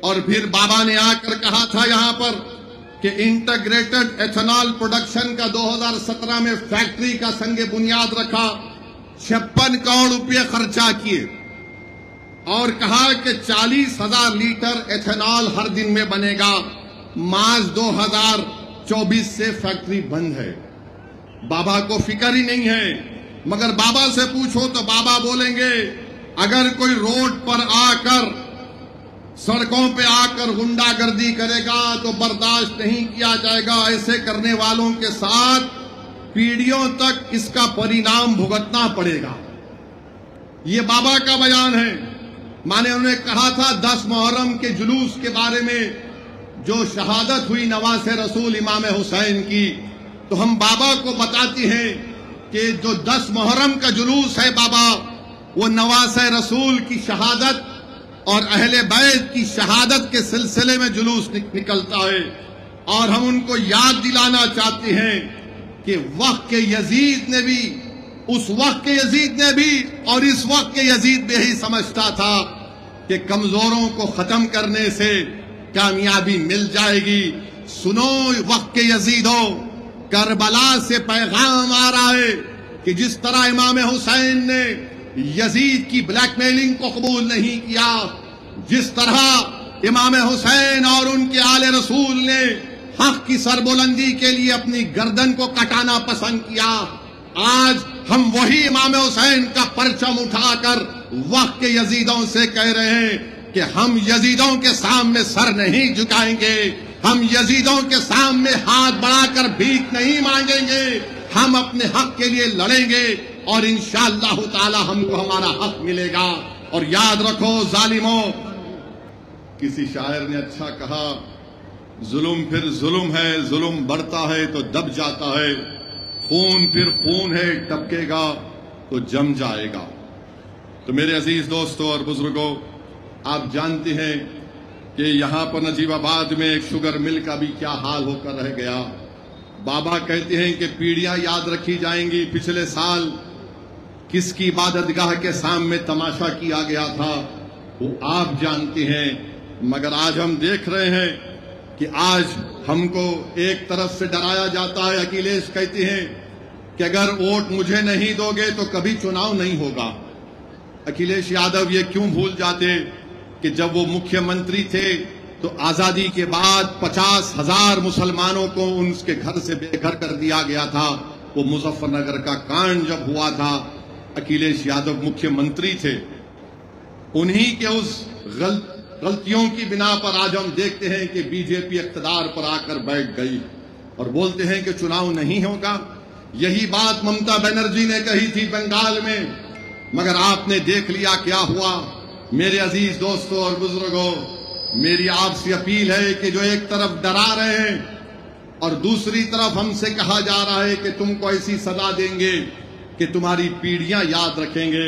اور پھر بابا نے آ کر کہا تھا یہاں پر کہ انٹیگریٹڈ ایتھنال پروڈکشن کا 2017 میں فیکٹری کا سنگ بنیاد رکھا، 56 کروڑ روپے خرچہ کیے اور کہا کہ 40,000 لیٹر ایتھنال ہر دن میں بنے گا۔ مارچ 2024 سے فیکٹری بند ہے۔ بابا کو فکر ہی نہیں ہے، مگر بابا سے پوچھو تو بابا بولیں گے اگر کوئی روڈ پر آ کر، سڑکوں پہ آ کر غنڈہ گردی کرے گا تو برداشت نہیں کیا جائے گا۔ ایسے کرنے والوں کے ساتھ پیڑھیوں تک اس کا پرینام بھگتنا پڑے گا۔ یہ بابا کا بیان ہے۔ مانے انہوں نے کہا تھا 10 محرم کے جلوس کے بارے میں جو شہادت ہوئی نواز رسول امام حسین کی، تو ہم بابا کو بتاتے ہیں کہ جو 10 محرم کا جلوس ہے بابا، وہ نواز رسول کی شہادت اور اہل بیت کی شہادت کے سلسلے میں جلوس نکلتا ہے۔ اور ہم ان کو یاد دلانا چاہتے ہیں کہ وقت کے یزید نے بھی، اس وقت کے یزید نے بھی اور اس وقت کے یزید بھی یہی سمجھتا تھا کہ کمزوروں کو ختم کرنے سے کامیابی مل جائے گی۔ سنو وقت کے یزیدوں، کربلا سے پیغام آ رہا ہے کہ جس طرح امام حسین نے یزید کی بلیک میلنگ کو قبول نہیں کیا، جس طرح امام حسین اور ان کے آل رسول نے حق کی سربلندی کے لیے اپنی گردن کو کٹانا پسند کیا، آج ہم وہی امام حسین کا پرچم اٹھا کر وقت کے یزیدوں سے کہہ رہے ہیں کہ ہم یزیدوں کے سامنے سر نہیں جھکائیں گے، ہم یزیدوں کے سامنے ہاتھ بڑھا کر بھیک نہیں مانگیں گے، ہم اپنے حق کے لیے لڑیں گے اور انشاءاللہ تعالی ہم کو ہمارا حق ملے گا۔ اور یاد رکھو ظالموں، کسی شاعر نے اچھا کہا، ظلم پھر ظلم ہے، ظلم بڑھتا ہے تو دب جاتا ہے، خون پھر خون ہے، ٹپکے گا تو جم جائے گا۔ تو میرے عزیز دوستوں اور بزرگوں، آپ جانتے ہیں کہ یہاں پر نجیب آباد میں ایک شوگر مل کا بھی کیا حال ہو کر رہ گیا۔ بابا کہتے ہیں کہ پیڑھیاں یاد رکھی جائیں گی، پچھلے سال کس کی عبادت گاہ کے سامنے تماشا کیا گیا تھا وہ آپ جانتے ہیں، مگر آج ہم دیکھ رہے ہیں کہ آج ہم کو ایک طرف سے ڈرایا جاتا ہے۔ اکھلیش کہتے ہیں کہ اگر ووٹ مجھے نہیں دو گے تو کبھی چناؤ نہیں ہوگا۔ اکھلیش یادو یہ کیوں بھول جاتے کہ جب وہ مکھیہ منتری تھے تو آزادی کے بعد 50,000 مسلمانوں کو ان کے گھر سے بے گھر کر دیا گیا تھا۔ وہ مظفر نگر کا کانڈ جب ہوا تھا، اکھلیش یادو مکھیہ منتری تھے، انہی کے اس غلطیوں کی بنا پر آج ہم دیکھتے ہیں کہ بی جے پی اقتدار پر آ کر بیٹھ گئی اور بولتے ہیں کہ چناؤ نہیں ہوگا۔ یہی بات ممتا بنرجی نے کہی تھی بنگال میں، مگر آپ نے دیکھ لیا کیا ہوا۔ میرے عزیز دوستوں اور بزرگوں، میری آپ سے اپیل ہے کہ جو ایک طرف ڈرا رہے ہیں اور دوسری طرف ہم سے کہا جا رہا ہے کہ تم کو ایسی سزا دیں گے کہ تمہاری پیڑھیاں یاد رکھیں گے،